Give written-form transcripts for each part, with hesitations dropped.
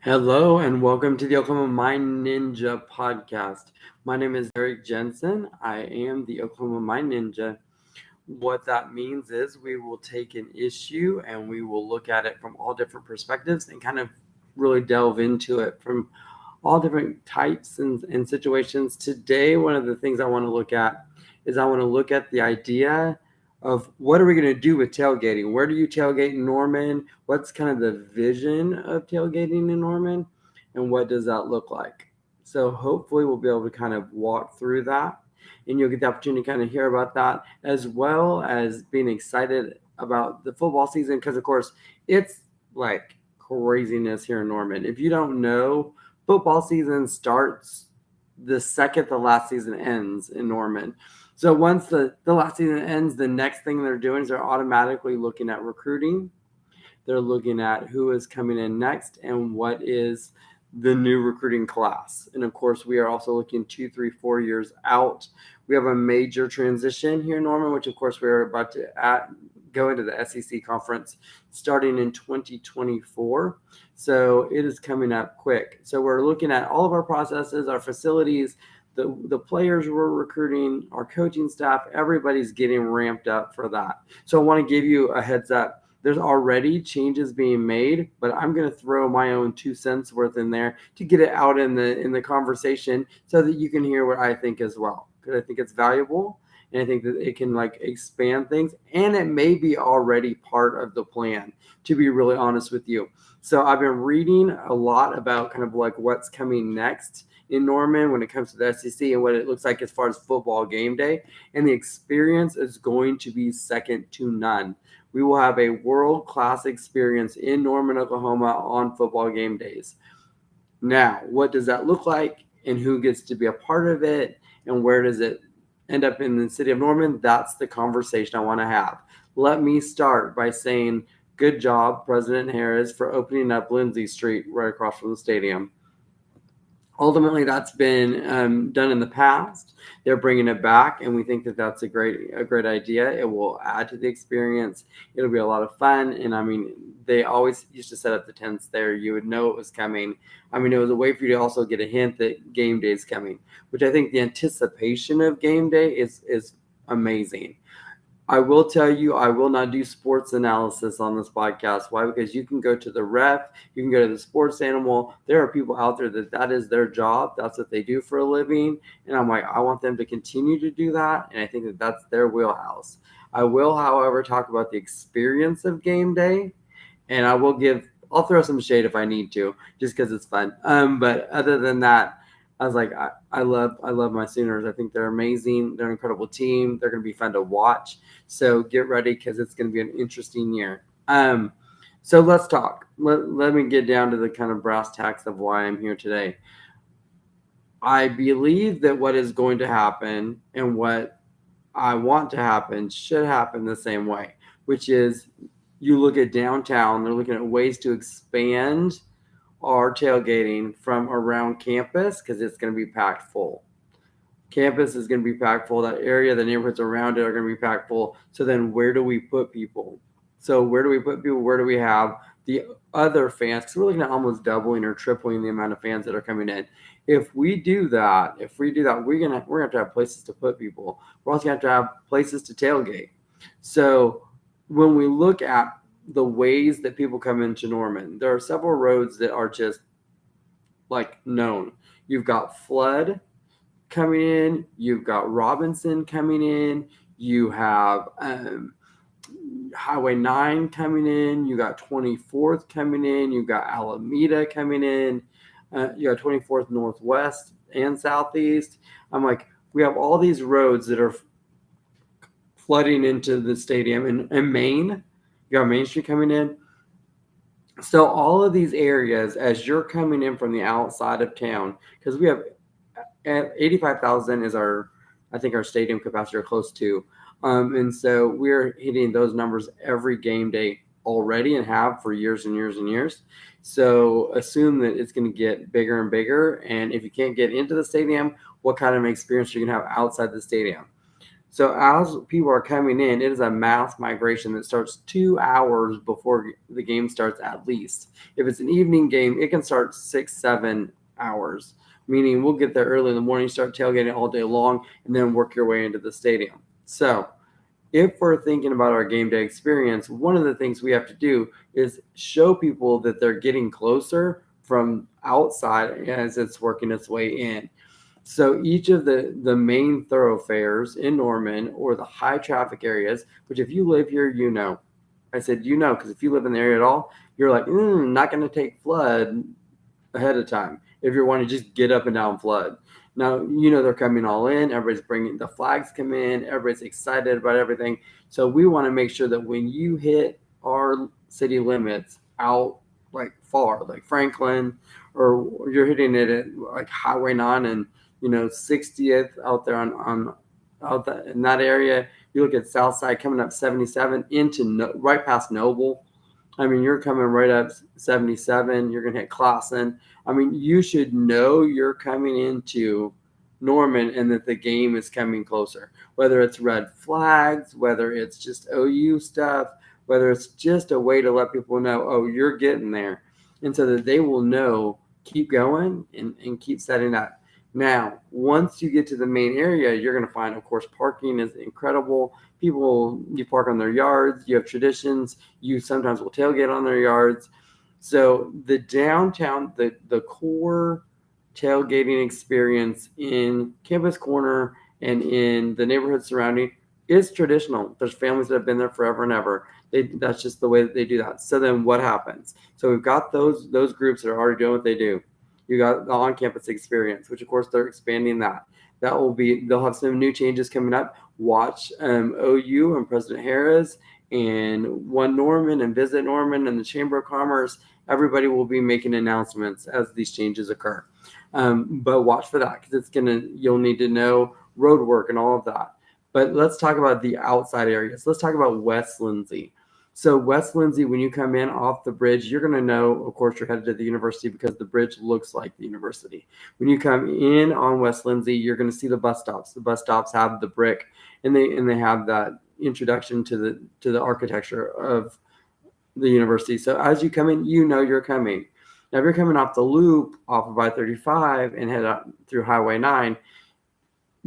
Hello and welcome to the Oklahoma Mind Ninja podcast. My name is Eric Jensen. I am the Oklahoma Mind Ninja. What that means is we will take an issue and we will look at it from all different perspectives and kind of really delve into it from all different types and situations. Today, one of the things I want to look at is I want to look at the idea of what are we going to do with tailgating? Where do you tailgate in Norman? What's kind of the vision of tailgating in Norman? And what does that look like? So hopefully we'll be able to kind of walk through that and you'll get the opportunity to kind of hear about that as well as being excited about the football season because of course it's like craziness here in Norman. If you don't know, football season starts the second the last season ends in Norman. So once the last season ends, the next thing they're doing is they're automatically looking at recruiting. They're looking at who is coming in next and what is the new recruiting class. And of course, we are also looking 2, 3, 4 years out. We have a major transition here in Norman, which of course we're about to go into the SEC conference starting in 2024. So it is coming up quick. So we're looking at all of our processes, our facilities, the players we're recruiting, our coaching staff, everybody's getting ramped up for that. So I want to give you a heads up. There's already changes being made, but I'm going to throw my own 2 cents worth in there to get it out in the conversation so that you can hear what I think as well. Because I think it's valuable and I think that it can like expand things and it may be already part of the plan, to be really honest with you. So I've been reading a lot about kind of like what's coming next in Norman when it comes to the SEC and what it looks like as far as football game day. And the experience is going to be second to none. We will have a world-class experience in Norman, Oklahoma on football game days. Now, what does that look like and who gets to be a part of it and where does it end up in the city of Norman? That's the conversation I want to have. Let me start by saying good job, President Harris, for opening up Lindsay Street right across from the stadium. Ultimately, that's been done in the past. They're bringing it back, and we think that that's a great idea. It will add to the experience. It'll be a lot of fun, and I mean, they always used to set up the tents there. You would know it was coming. I mean, it was a way for you to also get a hint that game day is coming, which I think the anticipation of game day is amazing. I will tell you, I will not do sports analysis on this podcast. Why? Because you can go to the ref, you can go to the sports animal. There are people out there that is their job. That's what they do for a living. And I'm like, I want them to continue to do that. And I think that that's their wheelhouse. I will, however, talk about the experience of game day. And I'll throw some shade if I need to, just because it's fun. But other than that, I was like, I love my Sooners. I think they're amazing. They're an incredible team. They're going to be fun to watch. So get ready because it's going to be an interesting year. So let's talk. Let me get down to the kind of brass tacks of why I'm here today. I believe that what is going to happen and what I want to happen should happen the same way, which is you look at downtown, they're looking at ways to expand our tailgating from around campus because it's going to be packed full. Campus is going to be packed full. That area, the neighborhoods around it are going to be packed full. So then where do we put people? So where do we put people? Where do we have the other fans? Because we're looking at almost doubling or tripling the amount of fans that are coming in. If we do that, we're going to have to have places to put people. We're also going to have places to tailgate. So when we look at the ways that people come into Norman, there are several roads that are just like known. You've got Flood coming in, you've got Robinson coming in, you have Highway 9 coming in, you got 24th coming in, you got Alameda coming in, you got 24th Northwest and Southeast. I'm like, we have all these roads that are flooding into the stadium in Main. You got Main Street coming in. So all of these areas, as you're coming in from the outside of town, because we have 85,000 is our stadium capacity or close to. And so we're hitting those numbers every game day already and have for years and years and years. So assume that it's going to get bigger and bigger. And if you can't get into the stadium, what kind of experience are you going to have outside the stadium? So as people are coming in, it is a mass migration that starts 2 hours before the game starts at least. If it's an evening game, it can start 6, 7 hours, meaning we'll get there early in the morning, start tailgating all day long, and then work your way into the stadium. So if we're thinking about our game day experience, one of the things we have to do is show people that they're getting closer from outside as it's working its way in. So each of the main thoroughfares in Norman or the high traffic areas, which if you live here, you know. I said you know because if you live in the area at all, you're like, not going to take flood ahead of time if you're wanting to just get up and down flood. Now, they're coming all in. Everybody's bringing the flags come in. Everybody's excited about everything. So we want to make sure that when you hit our city limits out like far, like Franklin, or you're hitting it at like Highway 9 and 60th out there on out in that area. You look at South Side coming up 77 into right past Noble. I mean, you're coming right up 77. You're going to hit Classen. I mean, you should know you're coming into Norman and that the game is coming closer. Whether it's red flags, whether it's just OU stuff, whether it's just a way to let people know, oh, you're getting there. And so that they will know, keep going and keep setting that. Now, once you get to the main area, you're going to find, of course, parking is incredible. People, you park on their yards. You have traditions. You sometimes will tailgate on their yards. So the downtown, the core tailgating experience in Campus Corner and in the neighborhood surrounding is traditional. There's families that have been there forever and ever. That's just the way that they do that. So then what happens? So we've got those groups that are already doing what they do. You got the on-campus experience, which of course they're expanding that. They'll have some new changes coming up. Watch OU and President Harris and One Norman and Visit Norman and the Chamber of Commerce. Everybody will be making announcements as these changes occur. But watch for that because you'll need to know road work and all of that. But let's talk about the outside areas. Let's talk about West Lindsay. So West Lindsay, when you come in off the bridge, you're going to know, of course, you're headed to the university because the bridge looks like the university. When you come in on West Lindsay, you're going to see the bus stops. The bus stops have the brick, and they have that introduction to the architecture of the university. So as you come in, you're coming. Now, if you're coming off the loop off of I-35 and head up through Highway 9,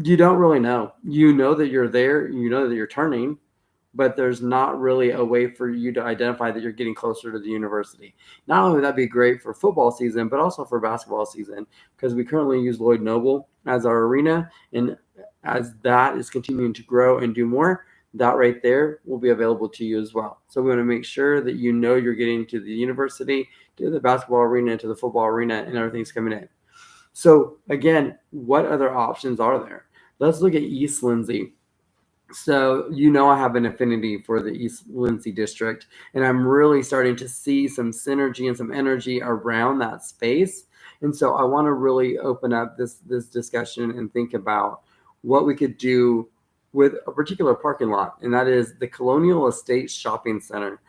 you don't really know. You know that you're there. You know that you're turning, but there's not really a way for you to identify that you're getting closer to the university. Not only would that be great for football season, but also for basketball season, because we currently use Lloyd Noble as our arena. And as that is continuing to grow and do more, that right there will be available to you as well. So we want to make sure that you're getting to the university, to the basketball arena, to the football arena, and everything's coming in. So again, what other options are there? Let's look at East Lindsay. So, I have an affinity for the East Lindsay district, and I'm really starting to see some synergy and some energy around that space. And so I want to really open up this discussion and think about what we could do with a particular parking lot, and that is the Colonial Estates Shopping Center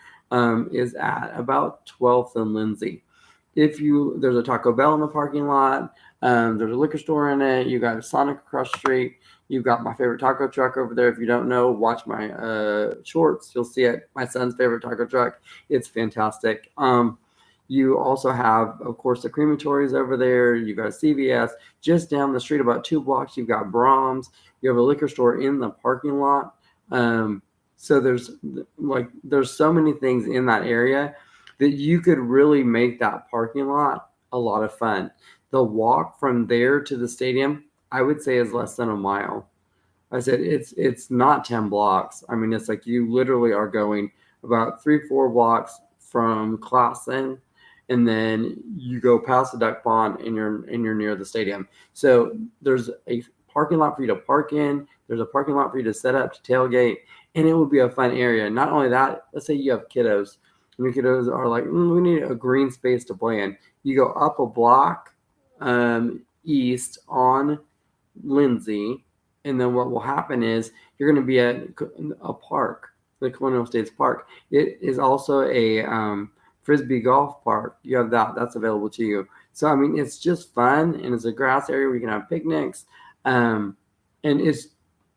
is at about 12th and Lindsay. There's a Taco Bell in the parking lot, there's a liquor store in it, you got a Sonic across the street. You've got my favorite taco truck over there. If you don't know, watch my shorts. You'll see it. My son's favorite taco truck. It's fantastic. You also have, of course, the crematories over there. You've got a CVS. Just down the street, about 2 blocks, you've got Brahms. You have a liquor store in the parking lot. So there's so many things in that area that you could really make that parking lot a lot of fun. The walk from there to the stadium, I would say, is less than a mile. I said it's not 10 blocks. I mean, it's like you literally are going about 3-4 blocks from Classen, and then you go past the duck pond and you're near the stadium. So there's a parking lot for you to park in. There's a parking lot for you to set up to tailgate, and it would be a fun area. Not only that, let's say you have kiddos. And your kiddos are like, we need a green space to play in. You go up a block east on Lindsay, and then what will happen is you're going to be at a park, the Colonial Estates Park. It is also a frisbee golf park. You have that's available to you. So I mean, it's just fun, and it's a grass area where you can have picnics, and it's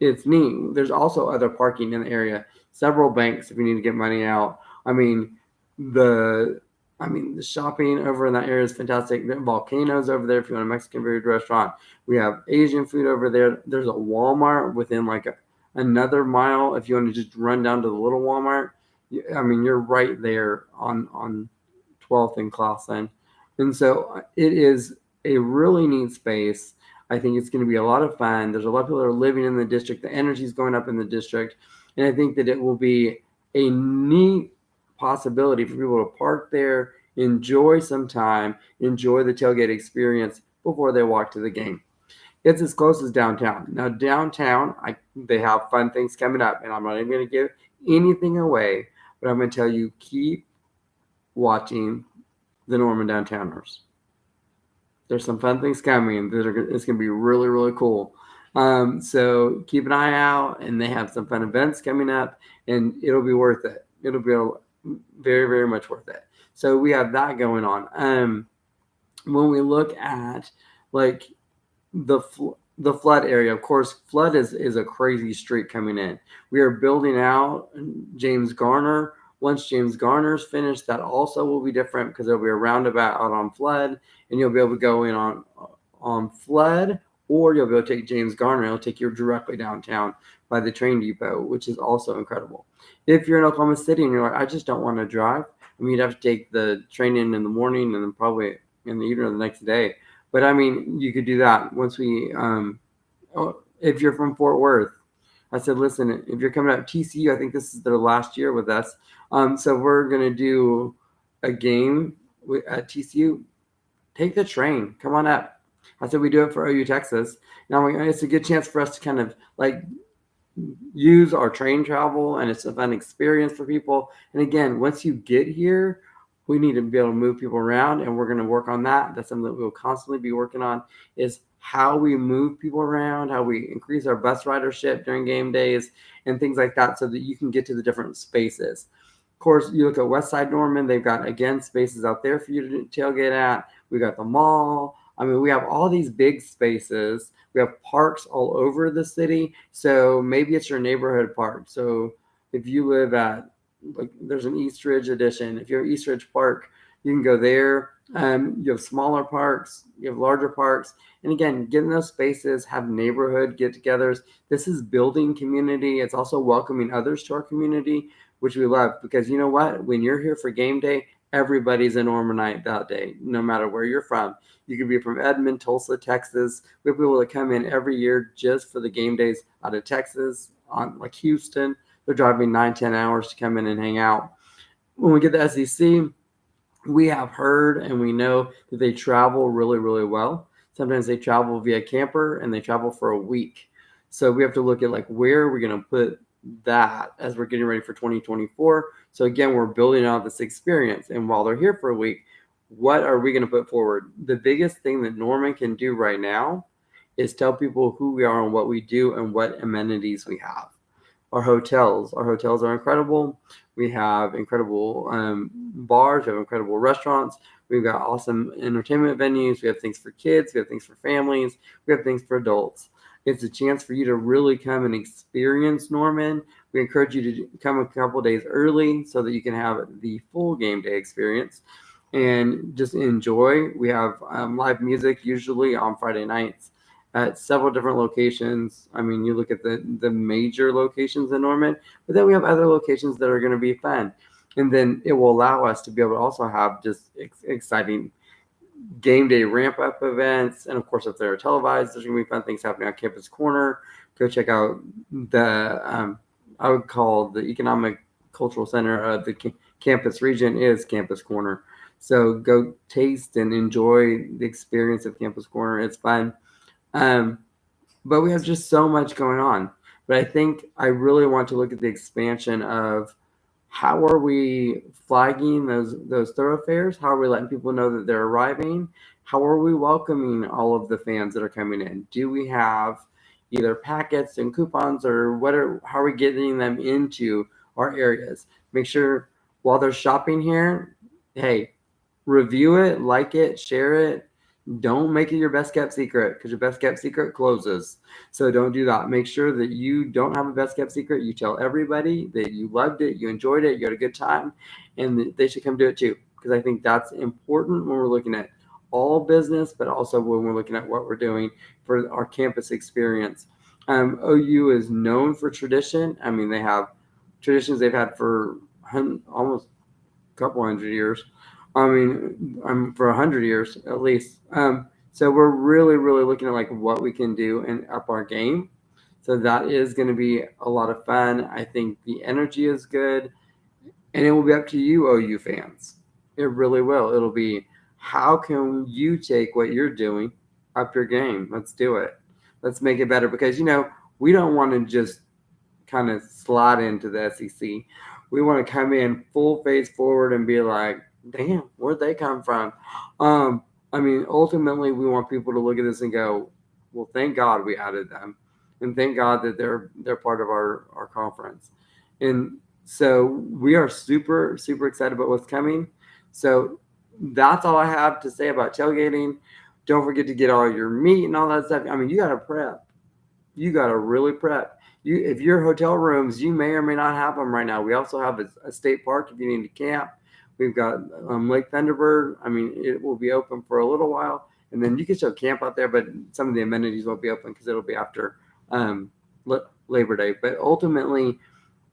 it's neat. There's also other parking in the area. Several banks if you need to get money out. I mean, the the shopping over in that area is fantastic. The volcanoes over there if you want a Mexican food restaurant. We have Asian food over there. There's a Walmart within like another mile if you want to just run down to the little Walmart. You're right there on 12th and Clausen. And so it is a really neat space. I think it's going to be a lot of fun. There's a lot of people that are living in the district. The energy is going up in the district. And I think that it will be a neat possibility for people to park there, enjoy some time, enjoy the tailgate experience before they walk to the game. It's as close as downtown. Now, downtown, they have fun things coming up, and I'm not even going to give anything away, but I'm going to tell you keep watching the Norman Downtowners. There's some fun things coming. It's going to be really, really cool. So keep an eye out, and they have some fun events coming up, and it'll be worth it. It'll be very, very much worth it. So we have that going on. When we look at like the flood area, of course, flood is a crazy street coming in. We are building out James Garner. Once James Garner's finished, that also will be different because there'll be a roundabout out on Flood, and you'll be able to go in on Flood, or you'll be able to take James Garner. It'll take you directly downtown by the train depot, which is also incredible. If you're in Oklahoma City and you're like, I just don't want to drive, you'd have to take the train in the morning and then probably in the evening or the next day. But you could do that once we. If you're from Fort Worth, I said, listen, if you're coming out TCU, I think this is their last year with us. So we're going to do a game at TCU. Take the train. Come on up. I said, we do it for OU Texas. Now it's a good chance for us to kind of like use our train travel, and it's a fun experience for people. And again, once you get here, we need to be able to move people around, and we're going to work on that. That's something that we'll constantly be working on, is how we move people around, how we increase our bus ridership during game days and things like that, so that you can get to the different spaces. Of course, you look at Westside Norman, they've got, again, spaces out there for you to tailgate at. We got the mall. We have all these big spaces. We have parks all over the city. So maybe it's your neighborhood park. So if you live at, like, there's an East Ridge edition. If you're at East Ridge Park, you can go there. You have smaller parks, you have larger parks. And again, get in those spaces, have neighborhood get-togethers. This is building community. It's also welcoming others to our community, which we love, because you know what? When you're here for game day, everybody's a Normanite that day, no matter where you're from. You could be from Edmond, Tulsa, Texas. We have people that come in every year just for the game days out of Texas, on like Houston. They're driving 9-10 hours to come in and hang out. When we get to SEC, we have heard and we know that they travel really, really well. Sometimes they travel via camper and they travel for a week. So we have to look at like where are we going to put that as we're getting ready for 2024. So again, we're building out this experience. And while they're here for a week, what are we going to put forward? The biggest thing that Norman can do right now is tell people who we are and what we do and what amenities we have. Our hotels are incredible. We have incredible bars. We have incredible restaurants. We've got awesome entertainment venues. We have things for kids. We have things for families. We have things for adults. It's a chance for you to really come and experience Norman. We encourage you to come a couple days early so that you can have the full game day experience and just enjoy. We have live music usually on Friday nights at several different locations. You look at the major locations in Norman, but then we have other locations that are going to be fun. And then it will allow us to be able to also have just exciting game day ramp up events. And of course, if they're televised, there's going to be fun things happening on Campus Corner. Go check out the, I would call the economic cultural center of the campus region is Campus Corner. So go taste and enjoy the experience of Campus Corner. It's fun. But we have just so much going on. But I think I really want to look at the expansion of how are we flagging those thoroughfares? How are we letting people know that they're arriving? How are we welcoming all of the fans that are coming in? Do we have either packets and coupons, or how are we getting them into our areas? Make sure while they're shopping here, hey, review it, like it, share it, Don't make it your best kept secret because your best kept secret closes. So don't do that. Make sure that you don't have a best kept secret. You tell everybody that you loved it, you enjoyed it, you had a good time, and they should come do it too. Because I think that's important when we're looking at all business, but also when we're looking at what we're doing for our campus experience. OU is known for tradition. I mean, they have traditions they've had for almost a couple hundred years. I mean, for 100 years at least. So we're really, really looking at like what we can do and up our game. So that is going to be a lot of fun. I think the energy is good, and it will be up to you, OU fans. It really will. It'll be how can you take what you're doing up your game? Let's do it. Let's make it better because we don't want to just kind of slide into the SEC. We want to come in full face forward and be like, damn, where'd they come from? I mean, ultimately, we want people to look at this and go, well, thank God we added them, and thank God that they're part of our conference. And so we are super super excited about what's coming. So that's all I have to say about tailgating. Don't forget to get all your meat and all that stuff. I mean, you got to prep. You got to really prep. If your hotel rooms, you may or may not have them right now. We also have a state park if you need to camp. We've got Lake Thunderbird. I mean, it will be open for a little while, and then you can still camp out there, but some of the amenities won't be open because it'll be after um, Labor Day. But ultimately,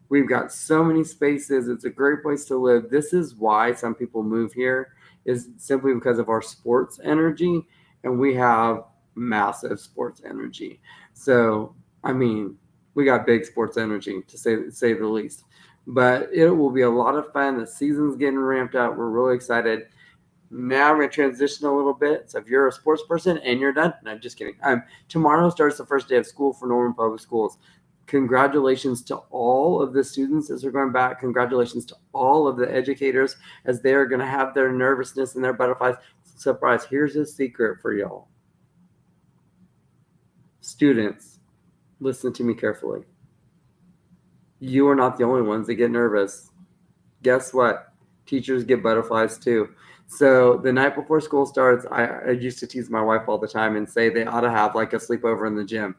we've got so many spaces. It's a great place to live. This is why some people move here, is simply because of our sports energy, and we have massive sports energy. So, I mean, we got big sports energy to say the least. But it will be a lot of fun. The season's getting ramped up. We're really excited. Now we're going to transition a little bit. So if you're a sports person and you're done, no, just kidding. Tomorrow starts the first day of school for Norman Public Schools. Congratulations to all of the students as they're going back. Congratulations to all of the educators as they're going to have their nervousness and their butterflies. Surprise, here's a secret for y'all. Students, listen to me carefully. You are not the only ones that get nervous. Guess what? Teachers get butterflies too. So the night before school starts, I used to tease my wife all the time and say they ought to have like a sleepover in the gym.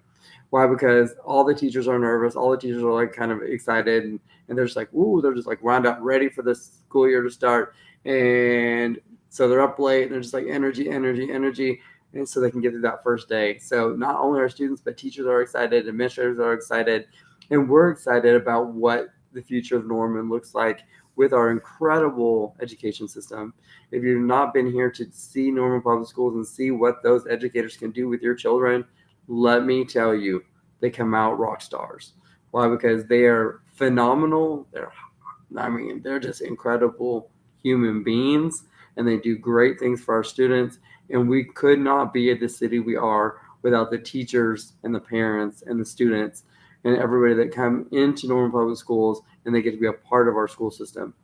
Why? Because all the teachers are nervous. All the teachers are like kind of excited, and they're just like, ooh, they're just like wound up, ready for the school year to start. And so they're up late, and they're just like energy, energy, energy. And so they can get through that first day. So not only are students, but teachers are excited, administrators are excited, and we're excited about what the future of Norman looks like with our incredible education system. If you've not been here to see Norman Public Schools and see what those educators can do with your children, let me tell you, they come out rock stars. Why? Because they are phenomenal. They're just incredible human beings, and they do great things for our students. And we could not be at the city we are without the teachers and the parents and the students and everybody that come into Norman Public Schools, and they get to be a part of our school system.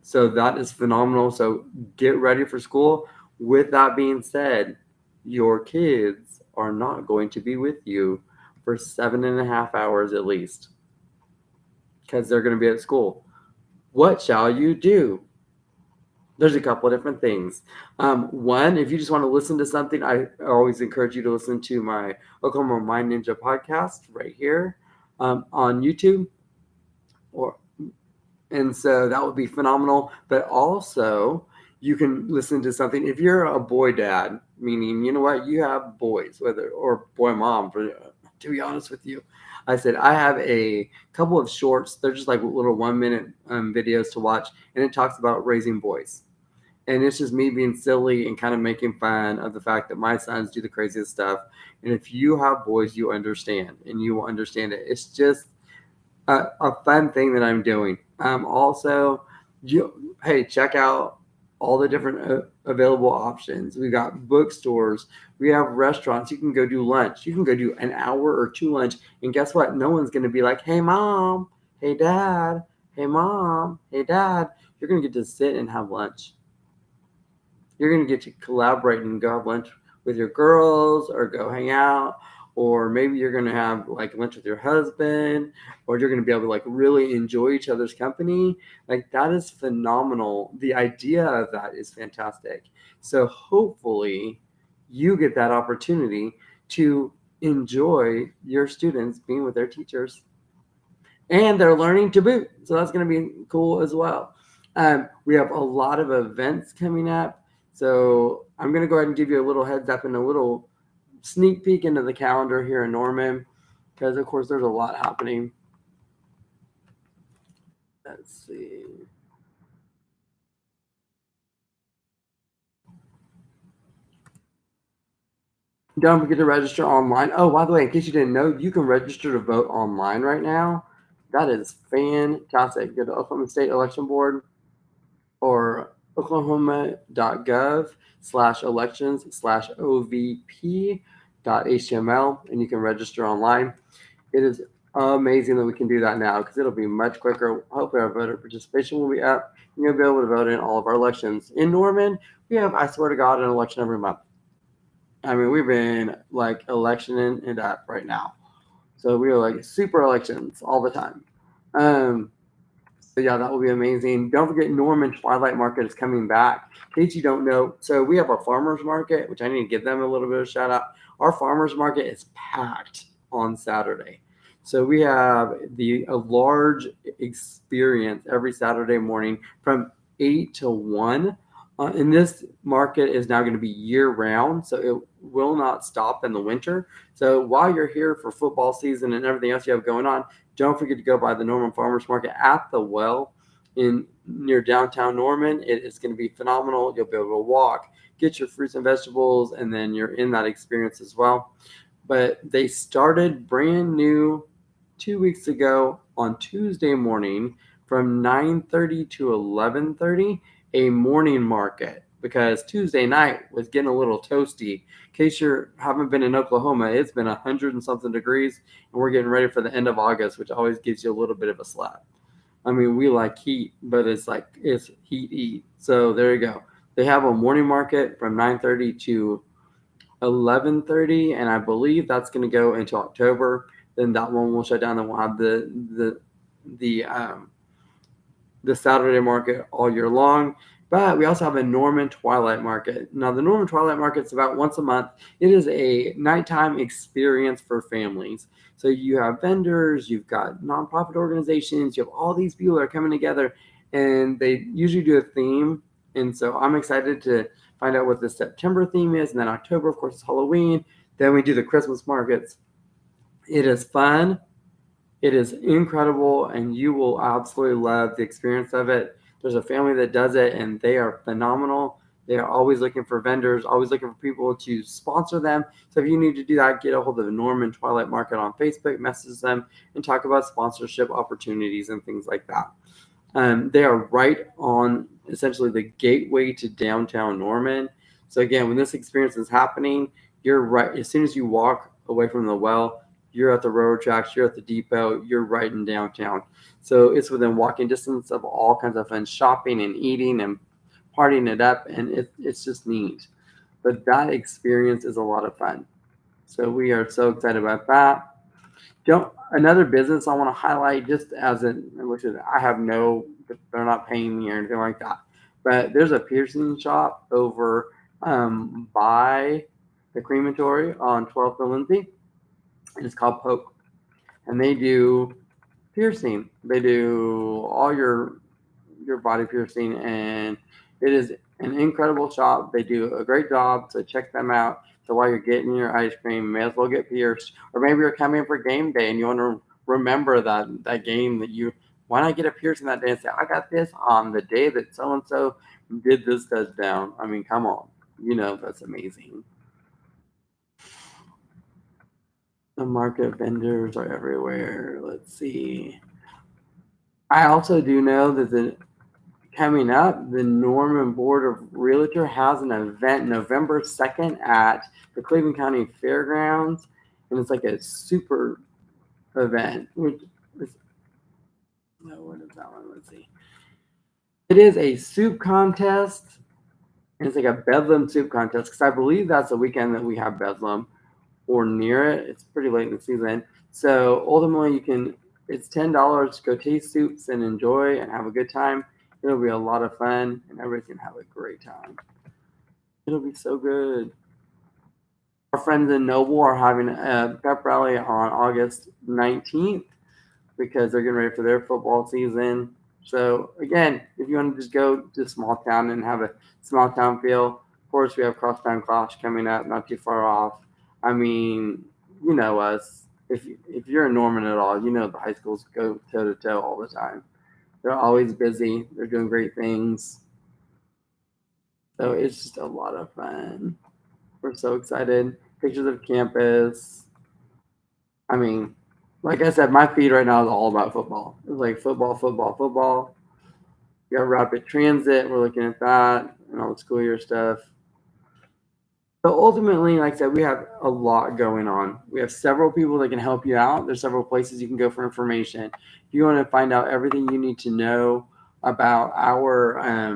So that is phenomenal. So get ready for school. With that being said, your kids are not going to be with you for 7.5 hours at least because they're going to be at school. What shall you do? There's a couple of different things. One, if you just want to listen to something, I always encourage you to listen to my Oklahoma Mind Ninja podcast right here on YouTube. And so that would be phenomenal. But also, you can listen to something. If you're a boy dad, meaning, you know what, you have boys, or boy mom, to be honest with you. I said, I have a couple of shorts. They're just like little 1 minute videos to watch. And it talks about raising boys. And it's just me being silly and kind of making fun of the fact that my sons do the craziest stuff. And if you have boys, you understand, and you will understand it. It's just a fun thing that I'm doing. Also, hey, check out all the different available options. We got bookstores. We have restaurants. You can go do lunch. You can go do an hour or two lunch. And guess what? No one's going to be like, hey, mom, hey, dad, hey, mom, hey, dad. You're going to get to sit and have lunch. You're going to get to collaborate and go have lunch with your girls or go hang out or maybe you're going to have like lunch with your husband, or you're going to be able to like really enjoy each other's company. Like that is phenomenal. The idea of that is fantastic. So hopefully you get that opportunity to enjoy your students being with their teachers, and they're learning to boot. So that's going to be cool as well. We have a lot of events coming up. So I'm going to go ahead and give you a little heads up and a little sneak peek into the calendar here in Norman, because of course there's a lot happening. Let's see. Don't forget to register online. Oh, by the way, in case you didn't know, you can register to vote online right now. That is fantastic. Go to Oklahoma State Election Board or oklahoma.gov/elections/ovp.html, and you can register online. It is amazing that we can do that now, because it'll be much quicker. Hopefully our voter participation will be up, and you'll be able to vote in all of our elections. In Norman, we have, I swear to God, an election every month. I mean, we've been like electioning it up right now. So we are like super elections all the time. So yeah, that will be amazing. Don't forget, Norman Twilight Market is coming back. In case you don't know, so we have a farmers market, which I need to give them a little bit of a shout out. Our farmers market is packed on Saturday. So we have a large experience every Saturday morning from 8 to 1. And this market is now going to be year round, so it will not stop in the winter. So while you're here for football season and everything else you have going on, don't forget to go by the Norman Farmers Market at the Well in near downtown Norman. It is going to be phenomenal. You'll be able to walk, get your fruits and vegetables, and then you're in that experience as well. But they started brand new 2 weeks ago on Tuesday morning from 9:30 to 11:30, a morning market, because Tuesday night was getting a little toasty. In case you haven't been in Oklahoma, it's been 100 and something degrees, and we're getting ready for the end of August, which always gives you a little bit of a slap. I mean, we like heat, but it's heat. So there you go. They have a morning market from 9:30 to 11:30, and I believe that's going to go into October. Then that one will shut down. Then we'll have the the Saturday market all year long. But we also have a Norman Twilight Market. Now, the Norman Twilight Market is about once a month. It is a nighttime experience for families. So you have vendors, you've got nonprofit organizations, you have all these people that are coming together, and they usually do a theme. And so I'm excited to find out what the September theme is. And then October, of course, is Halloween. Then we do the Christmas markets. It is fun. It is incredible, and you will absolutely love the experience of it. There's a family that does it, and they are phenomenal. They are always looking for vendors, always looking for people to sponsor them. So if you need to do that, get a hold of the Norman Twilight Market on Facebook, message them, and talk about sponsorship opportunities and things like that. They are right on essentially the gateway to downtown Norman. So again, when this experience is happening, you're right. As soon as you walk away from the well, you're at the railroad tracks, you're at the depot, you're right in downtown. So it's within walking distance of all kinds of fun shopping and eating and partying it up, and it's just neat. But that experience is a lot of fun. So we are so excited about that. Don't Another business I want to highlight, just as which is I have no, they're not paying me or anything like that. But there's a piercing shop over by the crematory on 12th and Lindsay. It's called Poke, and they do piercing. They do all your body piercing, and it is an incredible shop. They do a great job, so check them out. So while you're getting your ice cream, you may as well get pierced, or maybe you're coming for game day and you want to remember that game that you. Why not get a piercing that day and say, I got this on the day that so and so did this touchdown? I mean, come on, that's amazing. The market vendors are everywhere. Let's see. I also do know that coming up, the Norman Board of Realtor has an event November 2nd at the Cleveland County Fairgrounds, and it's like a super event. Which is, no, what is that one? Let's see. It is a soup contest, and it's like a Bedlam soup contest, because I believe that's the weekend that we have Bedlam. or near it. It's pretty late in the season. So ultimately, it's $10 to go taste soups and enjoy and have a good time. It'll be a lot of fun, and everybody can have a great time. It'll be so good. Our friends in Noble are having a pep rally on August 19th because they're getting ready for their football season. So again, if you want to just go to a small town and have a small town feel, of course we have Crosstown Clash coming up, not too far off. I mean, you know us. If you're in Norman at all, you know the high schools go toe to toe all the time. They're always busy. They're doing great things. So it's just a lot of fun. We're so excited. Pictures of campus. I mean, like I said, my feed right now is all about football. It's like football, football, football. We got rapid transit. We're looking at that and all the school year stuff. So ultimately, like I said, we have a lot going on. We have several people that can help you out. There's several places you can go for information. If you want to find out everything you need to know about our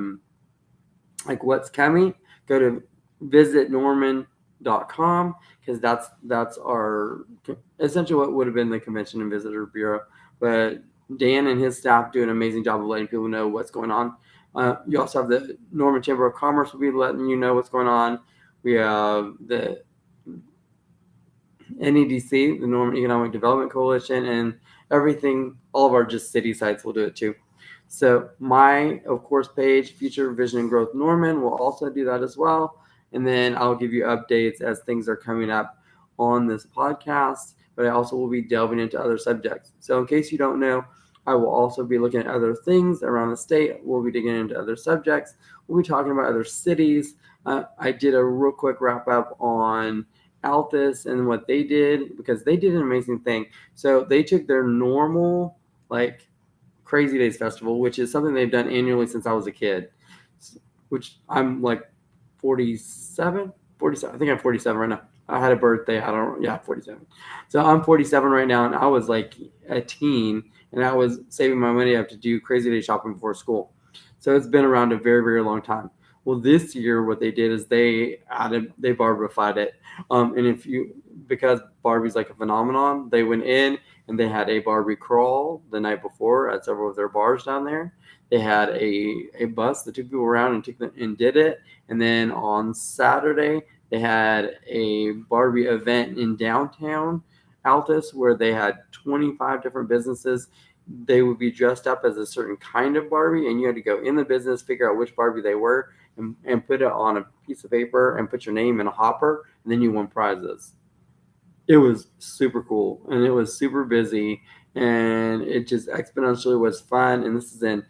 like what's coming, go to visitnorman.com because that's our essentially what would have been the Convention and Visitor Bureau. But Dan and his staff do an amazing job of letting people know what's going on. You also have the Norman Chamber of Commerce will be letting you know what's going on. We have the NEDC, the Norman Economic Development Coalition, and everything. All of our just city sites will do it too. So my, of course, page, Future Vision and Growth Norman, will also do that as well. And then I'll give you updates as things are coming up on this podcast. But I also will be delving into other subjects. So in case you don't know, I will also be looking at other things around the state. We'll be digging into other subjects. We'll be talking about other cities. I did a real quick wrap up on Altus and what they did because they did an amazing thing. So they took their normal, like, Crazy Days Festival, which is something they've done annually since I was a kid, which I'm like 47. I think I'm 47 right now. I had a birthday. 47. So I'm 47 right now, and I was like a teen, and I was saving my money up to do Crazy Day shopping before school. So it's been around a very, very long time. Well, this year, what they did is they Barbified it. And because Barbie's like a phenomenon, they went in and they had a Barbie crawl the night before at several of their bars down there. They had a bus that took people around and did it. And then on Saturday, they had a Barbie event in downtown Altus where they had 25 different businesses. They would be dressed up as a certain kind of Barbie, and you had to go in the business, figure out which Barbie they were, and put it on a piece of paper and put your name in a hopper, and then you won prizes. It was super cool, and it was super busy, and it just exponentially was fun. And this is in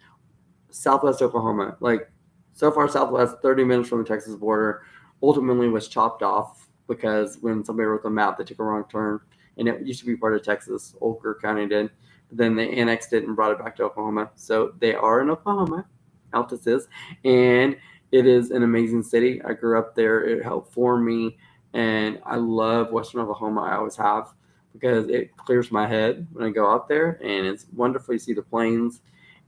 Southwest Oklahoma, like so far Southwest, 30 minutes from the Texas border. Ultimately was chopped off because when somebody wrote the map, they took a wrong turn, and it used to be part of Texas. Olker County did. But then they annexed it and brought it back to Oklahoma. So they are in Oklahoma, Altus is, and it is an amazing city. I grew up there. It helped form me, and I love Western Oklahoma. I always have because it clears my head when I go out there, and it's wonderful to see the plains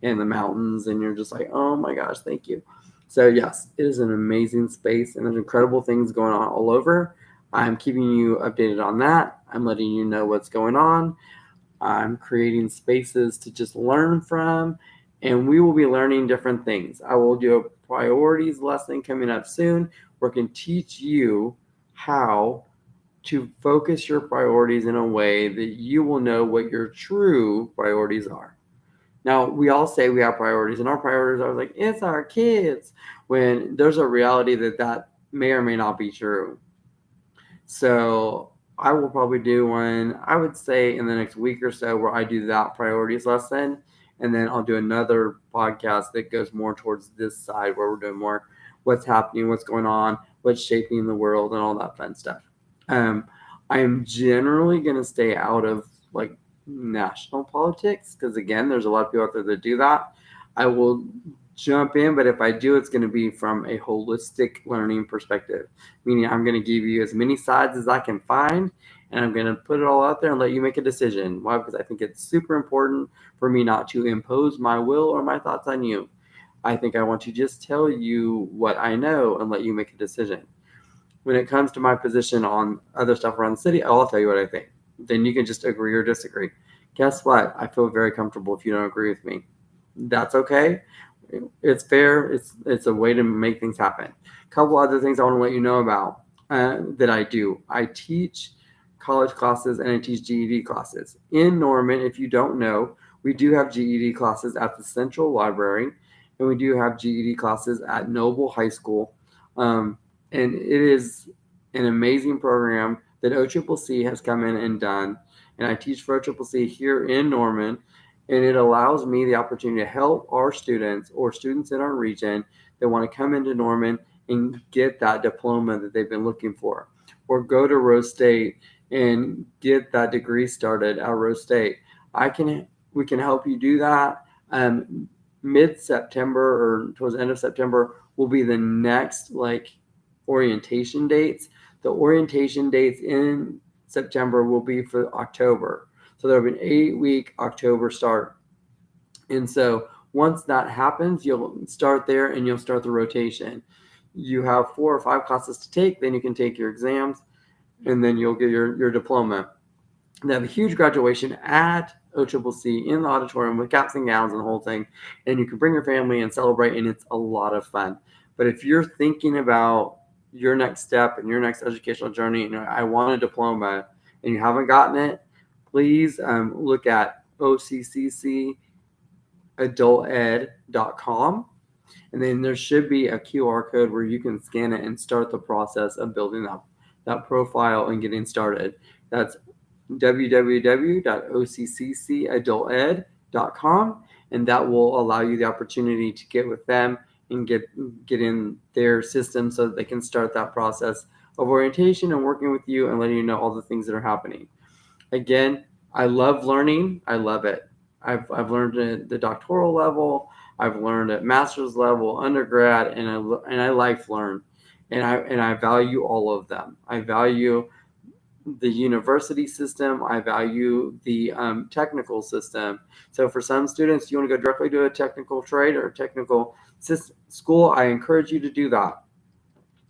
and the mountains, and you're just like, oh my gosh, thank you. So yes, it is an amazing space, and there's incredible things going on all over. I'm keeping you updated on that. I'm letting you know what's going on. I'm creating spaces to just learn from, and we will be learning different things. I will do a priorities lesson coming up soon where I can teach you how to focus your priorities in a way that you will know what your true priorities are. Now, we all say we have priorities, and our priorities are like, it's our kids, when there's a reality that may or may not be true. So I will probably do one, I would say, in the next week or so where I do that priorities lesson. And then I'll do another podcast that goes more towards this side where we're doing more what's happening, what's going on, what's shaping the world, and all that fun stuff. I'm generally going to stay out of like national politics because, again, there's a lot of people out there that do that. I will jump in, but if I do, it's going to be from a holistic learning perspective, meaning I'm going to give you as many sides as I can find, and I'm going to put it all out there and let you make a decision. Why? Because I think it's super important for me not to impose my will or my thoughts on you. I think I want to just tell you what I know and let you make a decision. when it comes to my position on other stuff around the city, I'll tell you what I think. Then you can just agree or disagree. Guess what? I feel very comfortable if you don't agree with me. That's okay. It's fair. It's a way to make things happen. A couple other things I want to let you know about that I do. I teach college classes and I teach GED classes in Norman. If you don't know, we do have GED classes at the Central Library, and we do have GED classes at Noble High School. And it is an amazing program that OCCC has come in and done. And I teach for OCCC here in Norman, and it allows me the opportunity to help our students or students in our region that want to come into Norman and get that diploma that they've been looking for, or go to Rose State and get that degree started at Rose State. We can help you do that. Mid-September or towards the end of September will be the next orientation dates. The orientation dates in September will be for October. So there'll be an 8-week October start. And so once that happens, you'll start there and you'll start the rotation. You have 4 or 5 classes to take, then you can take your exams, and then you'll get your diploma. They have a huge graduation at OCCC in the auditorium with caps and gowns and the whole thing. And you can bring your family and celebrate, and it's a lot of fun. But if you're thinking about your next step and your next educational journey, I want a diploma, and you haven't gotten it, please look at occadulted.com. And then there should be a QR code where you can scan it and start the process of building up that profile and getting started. That's www.occadulted.com, and that will allow you the opportunity to get with them and get in their system so that they can start that process of orientation and working with you and letting you know all the things that are happening. Again, I love learning. I love it. I've learned at the doctoral level. I've learned at master's level, undergrad, and I life learn, and I value all of them. I value the university system. I value the technical system. So for some students, you want to go directly to a technical trade or a technical school, I encourage you to do that.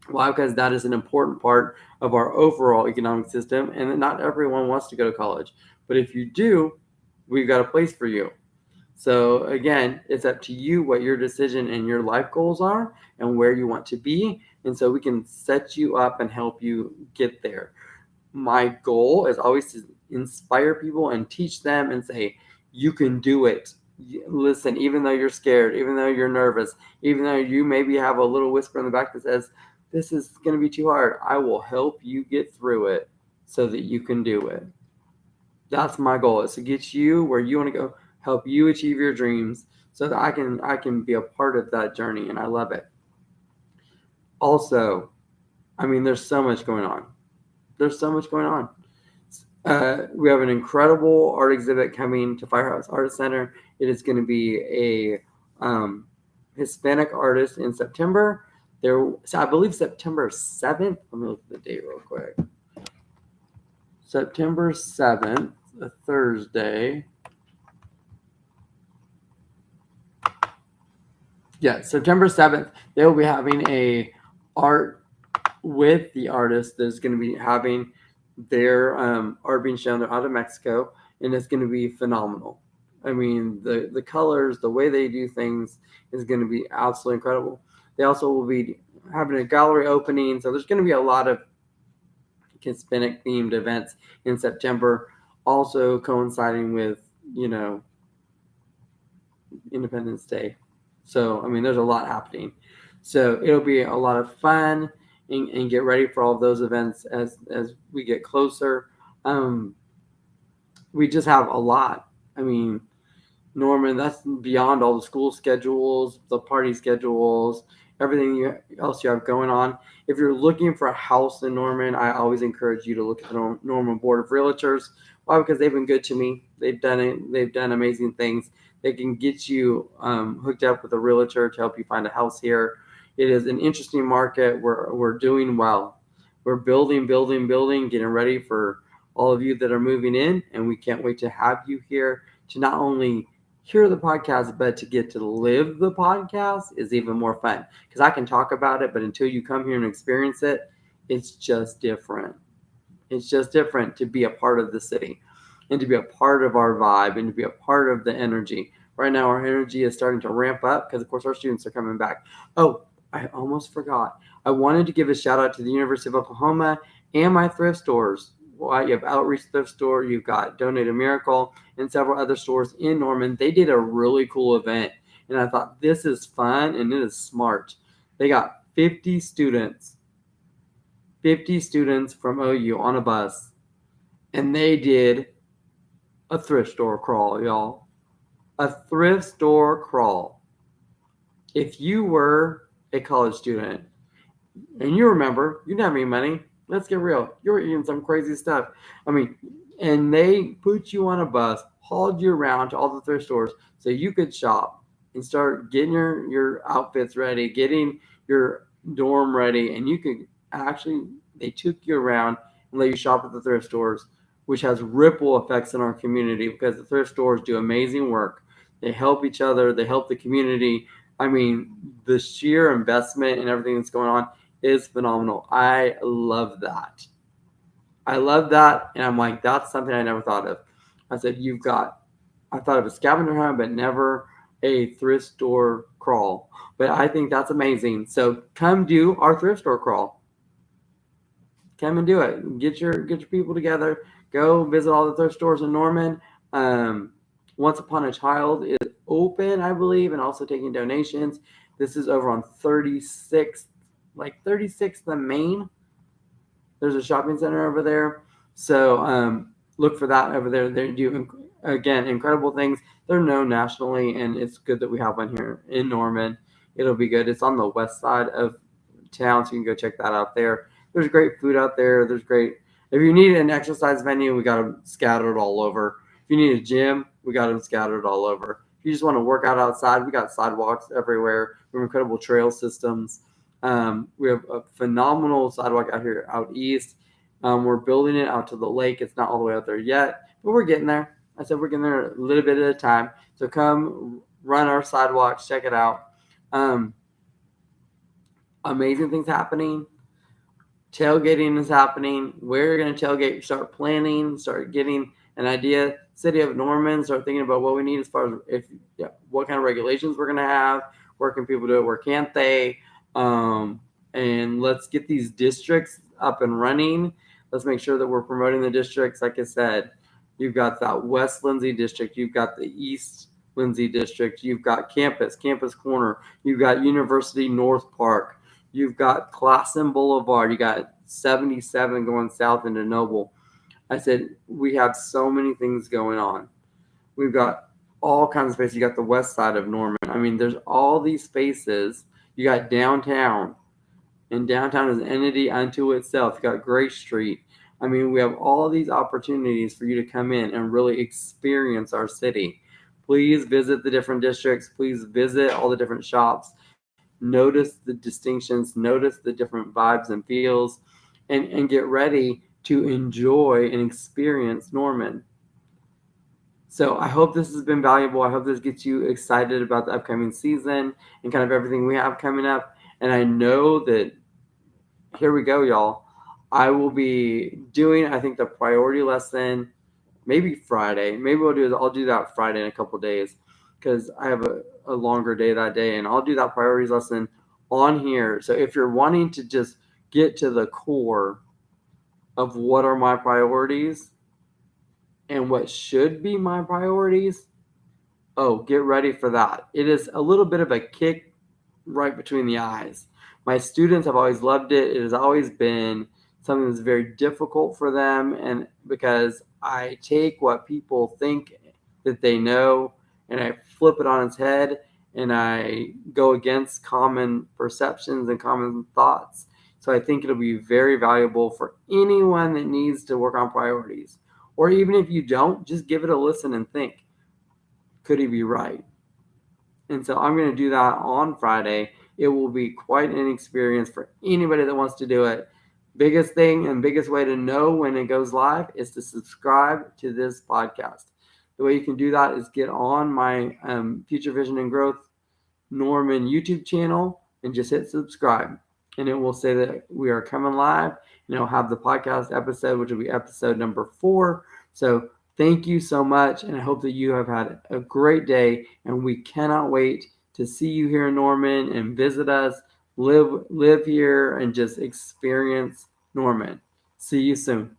Why? Because that is an important part of our overall economic system, and not everyone wants to go to college. But if you do, we've got a place for you. So again, it's up to you what your decision and your life goals are and where you want to be. And so we can set you up and help you get there. My goal is always to inspire people and teach them and say, you can do it. Listen, even though you're scared, even though you're nervous, even though you maybe have a little whisper in the back that says, this is going to be too hard, I will help you get through it so that you can do it. That's my goal, is to get you where you want to go, help you achieve your dreams so that I can be a part of that journey, and I love it. Also, there's so much going on. We have an incredible art exhibit coming to Firehouse Art Center. It is going to be a Hispanic artist in September. So I believe September 7th. Let me look at the date real quick. September 7th, a Thursday. Yeah, September 7th, they will be having a art with the artist that's going to be having their art being shown. They're out of Mexico, and it's going to be phenomenal. The colors, the way they do things is going to be absolutely incredible. They also will be having a gallery opening, so there's going to be a lot of Hispanic themed events in September, also coinciding with Independence Day. So there's a lot happening. So it'll be a lot of fun, and get ready for all of those events as we get closer. We just have a lot. Norman, that's beyond all the school schedules, the party schedules, everything else you have going on. If you're looking for a house in Norman, I always encourage you to look at the Norman Board of Realtors. Why? Because they've been good to me. They've done amazing things. They can get you hooked up with a realtor to help you find a house here. It is an interesting market. We're doing well. We're building, getting ready for all of you that are moving in, and we can't wait to have you here to not only hear the podcast, but to get to live the podcast is even more fun, because I can talk about it, but until you come here and experience it, It's just different. It's just different to be a part of the city and to be a part of our vibe and to be a part of the energy. Right now, our energy is starting to ramp up because, of course, our students are coming back. Oh, I almost forgot. I wanted to give a shout out to the University of Oklahoma and my thrift stores. Well, you have Outreach Thrift Store, you've got Donate a Miracle, and several other stores in Norman. They did a really cool event, and I thought this is fun and it is smart. They got 50 students from OU on a bus, and they did a thrift store crawl, y'all. A thrift store crawl. If you were a college student and you remember, you didn't have any money, let's get real. You were eating some crazy stuff. I mean, and they put you on a bus, hauled you around to all the thrift stores so you could shop and start getting your outfits ready, getting your dorm ready, and you could actually, they took you around and let you shop at the thrift stores, which has ripple effects in our community because the thrift stores do amazing work. They help each other, they help the community. I mean, the sheer investment and everything that's going on is phenomenal. I love that. I love that. And I'm like, that's something I never thought of. I said, I thought of a scavenger hunt, but never a thrift store crawl. But I think that's amazing. So come do our thrift store crawl. Come and do it. Get your people together. Go visit all the thrift stores in Norman. Um, Once Upon a Child is open, I believe, and also taking donations. This is over on 36th, like 36th and Main. There's a shopping center over there. So look for that over there. They do, again, incredible things. They're known nationally, and it's good that we have one here in Norman. It'll be good. It's on the west side of town, so you can go check that out there. There's great food out there. There's great. If you need an exercise venue, we got them scattered all over. If you need a gym, we got them scattered all over. If you just want to work out outside, we got sidewalks everywhere. We have incredible trail systems. We have a phenomenal sidewalk out here out east. We're building it out to the lake. It's not all the way out there yet, but we're getting there. I said we're getting there a little bit at a time. So come run our sidewalks, check it out. Um, Amazing things happening. Tailgating is happening. We're going to tailgate, start planning, start getting an idea. City of Norman, start thinking about what we need as far as what kind of regulations we're going to have. Where can people do it? Where can't they? And let's get these districts up and running. Let's make sure that we're promoting the districts. Like I said, you've got that West Lindsay district. You've got the East Lindsay district. You've got Campus Corner. You've got University North Park. You've got Classen Boulevard. You got 77 going south into Noble. I said, we have so many things going on. We've got all kinds of spaces. You got the west side of Norman. I mean, there's all these spaces. You got downtown, and downtown is an entity unto itself. You got Grace Street. I mean, we have all these opportunities for you to come in and really experience our city. Please visit the different districts. Please visit all the different shops. Notice the distinctions, notice the different vibes and feels, and get ready to enjoy and experience Norman. So I hope this has been valuable. I hope this gets you excited about the upcoming season and kind of everything we have coming up. And I know that, here we go, y'all. I will be doing, I think, the priority lesson maybe Friday. Maybe I'll do that Friday in a couple days because I have a longer day that day, and I'll do that priorities lesson on here. So if you're wanting to just get to the core of what are my priorities and what should be my priorities, get ready for that. It is a little bit of a kick right between the eyes. My students have always loved it. It has always been something that's very difficult for them, and because I take what people think that they know and I flip it on its head and I go against common perceptions and common thoughts. So I think it'll be very valuable for anyone that needs to work on priorities. Or even if you don't, just give it a listen and think, could he be right? And so I'm going to do that on Friday. It will be quite an experience for anybody that wants to do it. Biggest thing and biggest way to know when it goes live is to subscribe to this podcast. The way you can do that is get on my Future Vision and Growth Norman YouTube channel and just hit subscribe. and it will say that we are coming live, and it'll have the podcast episode, which will be episode number 4. So thank you so much, and I hope that you have had a great day, and we cannot wait to see you here in Norman and visit us, live here, and just experience Norman. See you soon.